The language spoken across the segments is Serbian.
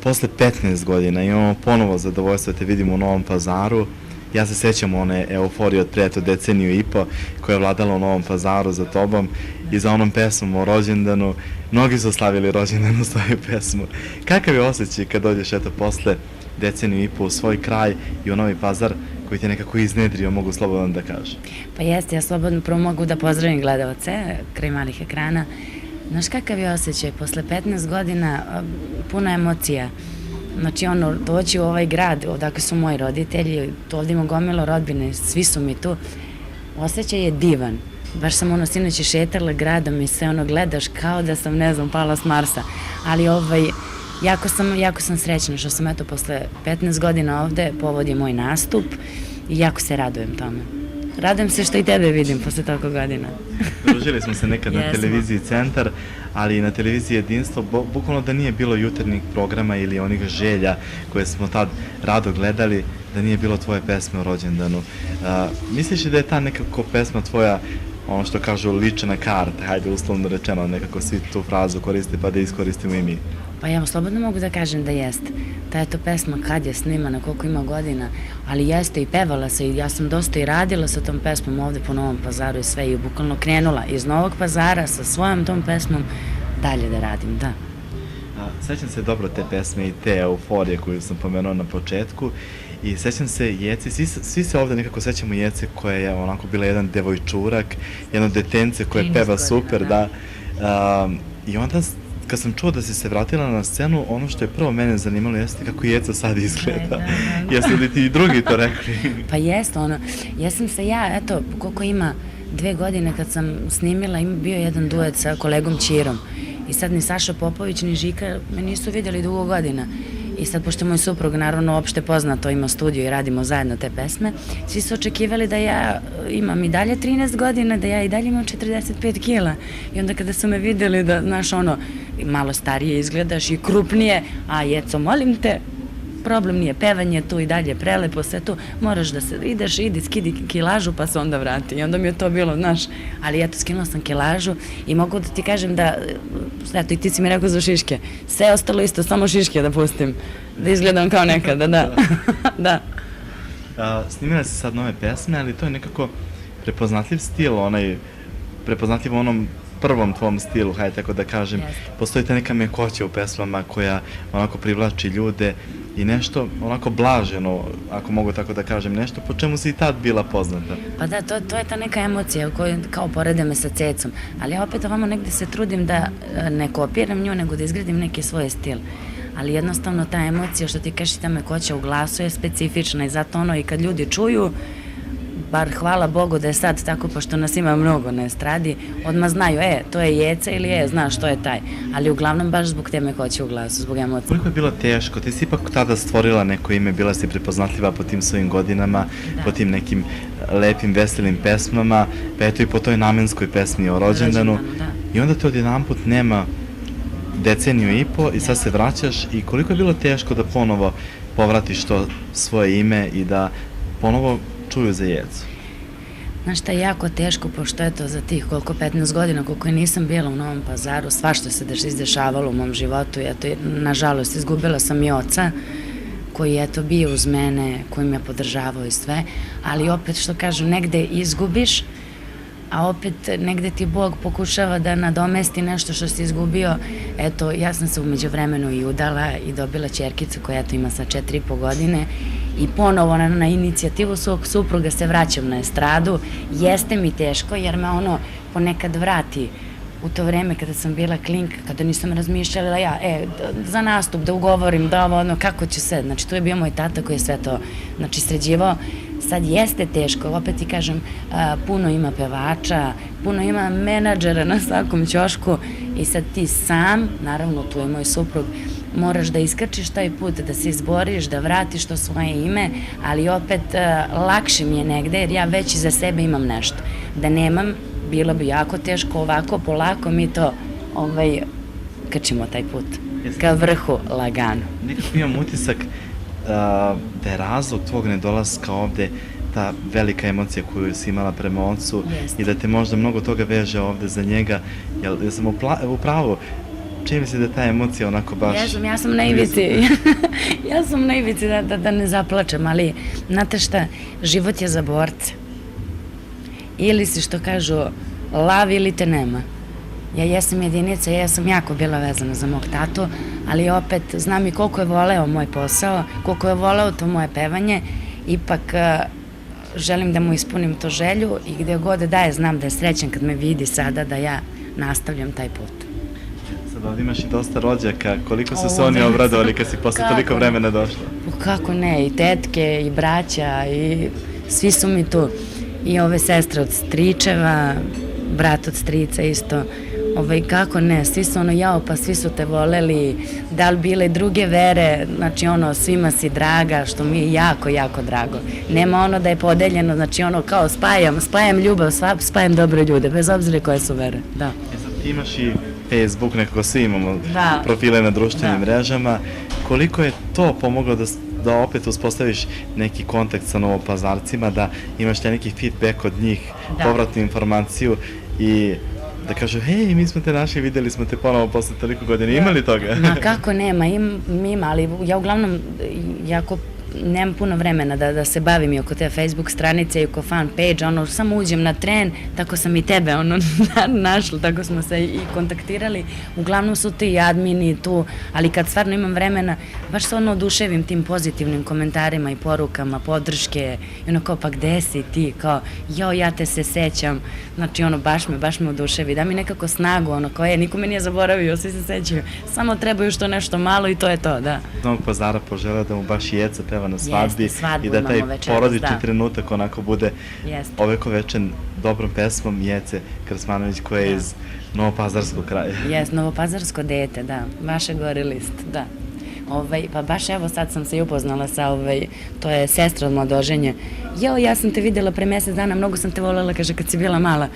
posle 15 godina imamo ponovo zadovoljstvo da te vidimo u Novom Pazaru. Ja se sećam one euforije od pre deceniju i po koja je vladala u Novom Pazaru za tobom i za onom pesmom o rođendanu. Mnogi su slavili rođendanu svoju pesmu. Kakav je osjećaj kad dođeš posle deceniju i po u svoj kraj i u Novi Pazar koji ti je nekako iznedrio, mogu slobodno da kažem? Pa jeste, ja slobodno prvo mogu da pozdravim gledalce kraj malih ekrana. Znaš kakav je osjećaj? Posle 15 godina puna emocija. Znači doći u ovaj grad, odakle su moji roditelji, tu ovdje ima gomilo rodbine, svi su mi tu. Osjećaj je divan. Baš sam sinoć šetala gradom i sve gledaš kao da sam, ne znam, pala s Marsa. Ali jako sam srećna što sam posle 15 godina ovde, povod je moj nastup i jako se radujem tome. Radujem se što i tebe vidim posle toliko godina. Družili smo se nekad na televiziji Centar, ali i na televiziji Jedinstvo, bukvalno da nije bilo jutarnjih programa ili onih želja koje smo tad rado gledali, da nije bilo tvoje pesme o rođendanu. Misliš li da je ta nekako pesma tvoja, ono što kažu, lična karta, hajde uslovno rečeno, nekako svi tu frazu koriste pa da iskoristimo i mi? Pa ja slobodno mogu da kažem da jeste. Ta je to pesma kad je snimana, koliko ima godina, ali jeste i pevala se i ja sam dosta i radila sa tom pesmom ovde po Novom Pazaru i sve i bukvalno krenula iz Novog Pazara sa svojom tom pesmom dalje da radim, da. Sećam se dobro te pesme i te euforije koju sam pomenuo na početku i sećam se Jeci, svi se ovde nekako sećamo Jece koja je onako bila jedan devojčurak, jedno detence koje peva super, da. I onda kad sam čuo da si se vratila na scenu, ono što je prvo mene zanimalo jeste kako Jeca sad izgleda. Jesu li ti i drugi to rekli? Pa jeste, jesam se ja, eto, koliko ima 2 godine kad sam snimila, bio jedan duet sa kolegom Ćirom. I sad ni Saša Popović, ni Žika me nisu vidjeli dugo godina. I sad, pošto moj suprug, naravno, opšte poznato, ima studio i radimo zajedno te pesme, svi su očekivali da ja imam i dalje 13 godina, da ja i dalje imam 45 kila. I onda kada su me vidjeli da, znaš, malo starije izgledaš i krupnije, a Jeco, molim te, problem nije, pevanje tu i dalje, prelepo sve tu, moraš da se ideš, idi, skidi kilažu pa se onda vrati. I onda mi je to bilo, znaš, ali eto, skinula sam kilažu i mogu da ti kažem da, eto, i ti si mi rekao za šiške, sve ostalo isto, samo šiške da pustim, da izgledam kao nekada, da. Da. Snimila si sad nove pesme, ali to je nekako prepoznatljiv stil, prepoznatljiv u onom prvom tvom stilu, hajde tako da kažem. Postoji ta neka mekoća u pesmama koja onako privlači ljude i nešto onako blaženo, ako mogu tako da kažem, nešto po čemu si i tad bila poznata. Pa da, to je ta neka emocija koju kao porede me sa Cecom, ali ja opet ovamo negde se trudim da ne kopiram nju, nego da izgradim neki svoj stil. Ali jednostavno ta emocija, što ti kažeš, ta mekoća u glasu je specifična i zato i kad ljudi čuju, bar hvala Bogu da je sad tako, pošto nas ima mnogo na estradi, odmah znaju, to je Jeca ili znaš, to je taj. Ali uglavnom baš zbog te mekoće u glasu, zbog emocije. Koliko je bilo teško? Ti si ipak tada stvorila neko ime, bila si prepoznatljiva po tim svojim godinama, po tim nekim lepim, veselim pesmama, pa eto i po toj namenskoj pesmi o rođendanu. I onda te odjedanput nema deceniju i po i sad se vraćaš i koliko je bilo teško da ponovo povratiš to svoje ime i da ponovo čuju za Jecu? Znaš šta je jako teško, pošto eto za tih koliko 15 godina, koliko nisam bila u Novom Pazaru, svašta se izdešavalo u mom životu i eto, nažalost, izgubila sam i oca koji je eto bio uz mene, koji me podržavao i sve, ali opet što kažu, negde izgubiš, a opet negde ti Bog pokušava da nadomesti nešto što si izgubio. Eto, ja sam se umeđu vremenu i udala i dobila ćerkicu koja eto ima sa 4,5 godine i ponovo na inicijativu svog supruga se vraćam na estradu. Jeste mi teško jer me ponekad vrati u to vreme kada sam bila klinka, kada nisam razmišljala za nastup da ugovorim, da kako ću se, znači tu je bio moj tata koji je sve to sređivao. Sad jeste teško, opet ti kažem, puno ima pevača, puno ima menadžera na svakom ćošku i sad ti sam, naravno tu je moj suprug, moraš da iskrčiš taj put, da se izboriš, da vratiš to svoje ime, ali opet lakše mi je negde jer ja već iza sebe imam nešto. Da nemam, bilo bi jako teško, ovako polako mi to krčimo taj put, ka vrhu lagano. Nekako imam utisak da je razlog tvog nedolaska ovde ta velika emocija koju si imala prema ocu i da te možda mnogo toga veže ovde za njega, jer sam u pravu, čini mi se da je ta emocija onako baš... Ja sam na ivici, ja sam na ivici da ne zaplačem, ali znate šta, život je za borce. Ili si, što kažu, lav ili te nema. Ja jesam jedinica, ja sam jako bila vezana za mog tatu, ali opet znam i koliko je voleo moj posao, koliko je voleo to moje pevanje, ipak želim da mu ispunim to želju i gde god da je, znam da je srećan kad me vidi sada da ja nastavljam taj put. Sad ovdje imaš i dosta rođaka, koliko su se oni obradovali kad si posle toliko vremena došla? Kako ne, i tetke, i braća, i svi su mi tu. I ove sestre od stričeva, brat od strica isto. Kako ne, svi su jao, pa svi su te voleli, da li bile druge vere, znači svima si draga, što mi je jako, jako drago. Nema da je podeljeno, znači kao spajam ljubav, spajam dobre ljude, bez obzira koje su vere, da. Sad ti imaš i Facebook, nekako svi imamo profile na društvenim mrežama, koliko je to pomoglo da opet uspostaviš neki kontakt sa novopazarcima, da imaš neki feedback od njih, povratnu informaciju i da kažu, hej, mi smo te našli, videli smo te ponovo posle toliko godina, ima li toga? Ma kako nema, ima, ali ja uglavnom jako nemam puno vremena da se bavim i oko te Facebook stranice i oko fan page, samo uđem na tren, tako sam i tebe našla, tako smo se i kontaktirali. Uglavnom su ti admini tu, ali kad stvarno imam vremena, baš se oduševim tim pozitivnim komentarima i porukama, podrške, i kao, pa gde si ti, kao, jao, ja te se sećam, znači baš me oduševi, da mi nekako snagu, koje niko me nije zaboravio, svi se sećaju, samo trebaju što nešto malo i to je to, da. Novog Pazara poželeo da mu baš Jeca peva na svadbi i da taj porodični trenutak onako bude ovekovečen dobrom pesmom Jece Krasmanović koja je iz Novopazarskog kraja. Jeste, Novopazarsko dete, da, vaše gori list, da. Pa baš evo sad sam se i upoznala sa, to je sestra od mladoženje. Jao, ja sam te videla pre mesec dana, mnogo sam te voljela, kaže, kad si bila mala.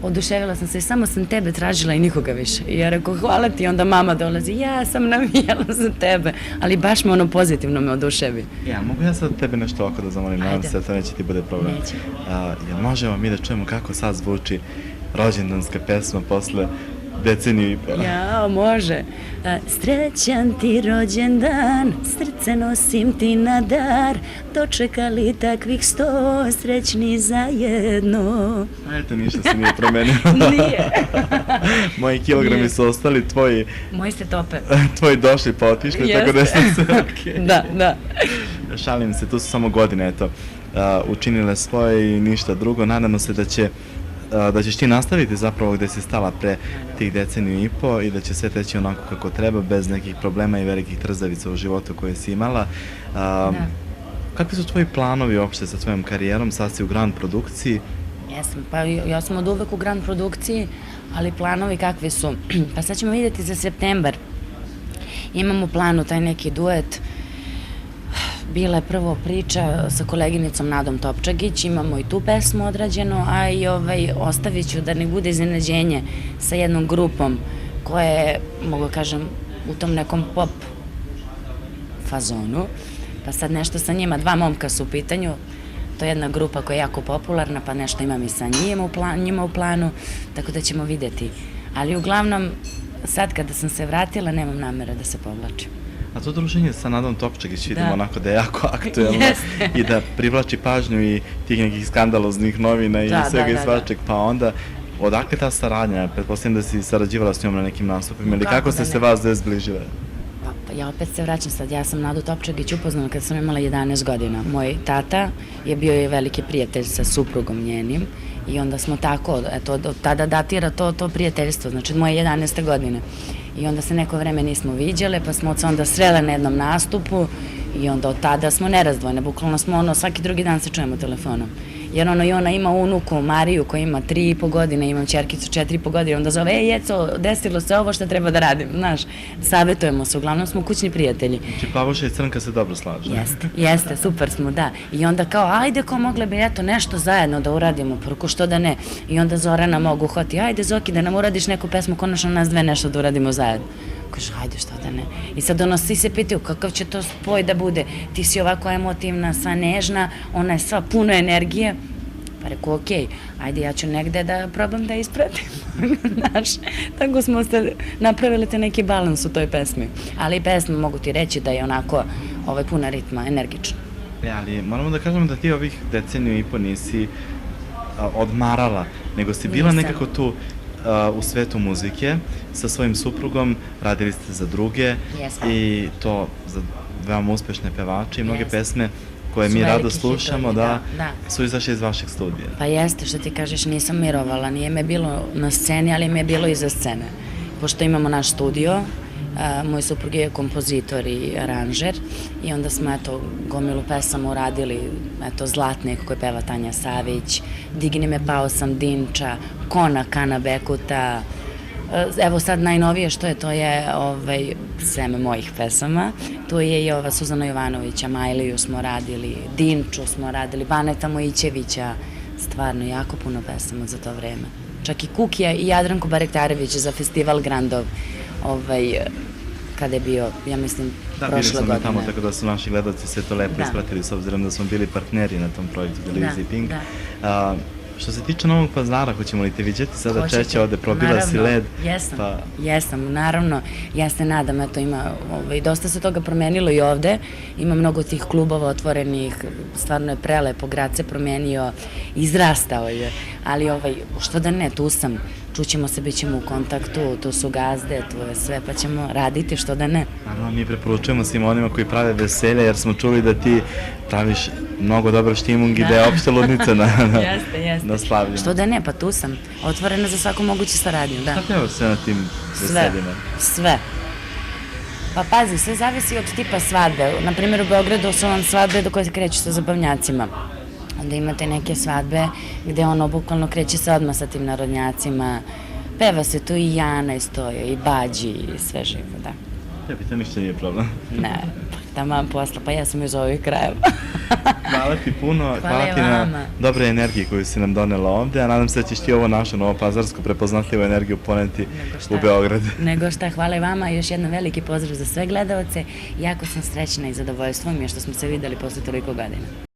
Oduševila sam se i samo sam tebe tražila i nikoga više. I ja rekao, hvala ti, onda mama dolazi, ja sam navijala za tebe, ali baš me pozitivno me oduševi. Ja, mogu ja sad tebe nešto oko da zamolim, nadam se da to neće ti bude problem. Neće. Jel možemo mi da čujemo kako sad zvuči rođendanska pesma posle deceniju i pola? Ja, može. Srećan ti rođendan, srce nosim ti na dar, dočekali takvih 100, srećni zajedno. Eto, ništa se nije promenilo. Nije. Moji kilogrami su ostali, tvoji... Moji se tope. Tvoji došli pa otišli, tako da sam se okej. Da. Šalim se, tu su samo godine, eto, učinile svoje i ništa drugo. Nadamo se da ćeš ti nastaviti zapravo gde si stala pre tih deceniju i po i da će sve teći onako kako treba, bez nekih problema i velikih trzavica u životu koje si imala. Kakvi su tvoji planovi uopšte sa tvojom karijerom? Sad si u Grand produkciji. Jesam, pa ja sam od uvek u Grand produkciji, ali planovi kakvi su? Pa sad ćemo vidjeti za septembar. Imamo u planu taj neki duet. Bila je prvo priča sa koleginicom Nadom Topčagić, imamo i tu pesmu odrađenu, a i ostavit ću da ne bude iznenađenje sa jednom grupom koja je, mogu kažem, u tom nekom pop fazonu, pa sad nešto sa njima, 2 momka su u pitanju, to je jedna grupa koja je jako popularna, pa nešto imam i sa njima u planu, tako da ćemo vidjeti. Ali uglavnom, sad kada sam se vratila, nemam namere da se povlačim. A to druženje sa Nadom Topčagić vidimo onako da je jako aktuelno i da privlači pažnju i tih nekih skandaloznih novina i svega i svačeg, pa onda odakle ta saradnja? Pretpostavljam da si sarađivala s njom na nekim nastupima ili kako ste se vas dve zbližile? Pa ja opet se vraćam sad, ja sam Nadu Topčagić upoznala kad sam imala 11 godina. Moj tata je bio i veliki prijatelj sa suprugom njenim i onda smo tako, eto, od tada datira to prijateljstvo, znači od moje 11. godine. I onda se neko vreme nismo viđale, pa smo se onda srele na jednom nastupu i onda od tada smo nerazdvojne, bukvalno smo svaki drugi dan se čujemo telefonom. Jer i ona ima unuku Mariju koja ima 3,5 godine, imam ćerkicu 4,5 godine, onda zove, Jeco, desilo se ovo što treba da radim, znaš, savjetujemo se, uglavnom smo kućni prijatelji. Znači Plavuša i Crnka se dobro slažu. Jeste, super smo, da. I onda kao, ajde, ko mogle bi, eto, nešto zajedno da uradimo, preko što da ne. I onda Zorana mogu hoti, ajde Zoki, da nam uradiš neku pesmu, konačno nas dve nešto da uradimo zajedno. Kaže, hajde, što da ne. I sad svi se pitaju kakav će to spoj da bude. Ti si ovako emotivna, sva nežna, ona je sva puno energije. Pa rekao, okej, ajde ja ću negde da probam da ispratim. Znaš, tako smo se napravili te neki balans u toj pesmi. Ali pesma, mogu ti reći da je onako puna ritma, energična. Ali moramo da kažemo da ti ovih deceniju i po nisi odmarala, nego si bila nekako tu u svetu muzike sa svojim suprugom, radili ste za druge i to za veoma uspešne pevače i mnoge pesme koje mi rado slušamo, da, su izašle iz vašeg studija. Pa jeste, što ti kažeš, nisam mirovala, nije me bilo na sceni, ali me je bilo iza scene. Pošto imamo naš studio, moj suprug je kompozitor i aranžer i onda smo, eto, gomilu pesama uradili, eto, Zlatnik koje peva Tanja Savić, Digni me pao sam Dinča, Kona Kana Bekuta, evo sad najnovije što je, to je seme mojih pesama, tu je i ova Suzana Jovanovića, Majliju smo radili, Dinču smo radili, Baneta Mojićevića, stvarno jako puno pesama za to vreme. Čak i Kukija i Jadranko Barektarević za festival Grandov, kada je bio, ja mislim, prošle godine. Da, bili smo mi tamo, tako da su naši gledalci sve to lepo ispratili, s obzirom da smo bili partneri na tom projektu televiziji Pink. Što se tiče Novog Pazara, hoćemo li te vidjeti sada češće ovde, probila si led? Jesam, naravno, ja se nadam, eto ima, dosta se toga promenilo i ovde, ima mnogo tih klubova otvorenih, stvarno je prelepo, grad se promenio, izrastao je, ali što da ne, tu sam, čućemo se, bit ćemo u kontaktu, tu su gazde, tu je sve, pa ćemo raditi, što da ne. Naravno, mi preporučujemo svima onima koji prave veselje, jer smo čuli da ti praviš mnogo dobar štimung i da je opšte ludnica na slavljenju. Što da ne, pa tu sam, otvorena za svaku moguću saradnju, da. Šta pevaš sve na tim veseljima? Sve. Pa pazi, sve zavisi od tipa svadbe. Naprimjer, u Beogradu su vam svadbe do koje se kreću sa zabavnjacima. Onda imate neke svadbe gde ono bukvalno kreće se odmah sa tim narodnjacima. Peva se tu i Jana i Stoja i Bađi i sve živo, da. Tebi to ništa nije problem. Ne, taman posla, pa ja sam iz ovih krajeva. Hvala ti puno, hvala ti na dobre energije koju si nam donela ovde, a nadam se da ćeš ti ovo našu novopazarsku prepoznatljivu energiju poneti u Beograd. Nego šta, hvala i vama, još jedan veliki pozdrav za sve gledalce, jako sam srećna i zadovoljstvo mi je što smo se videli posle toliko godina.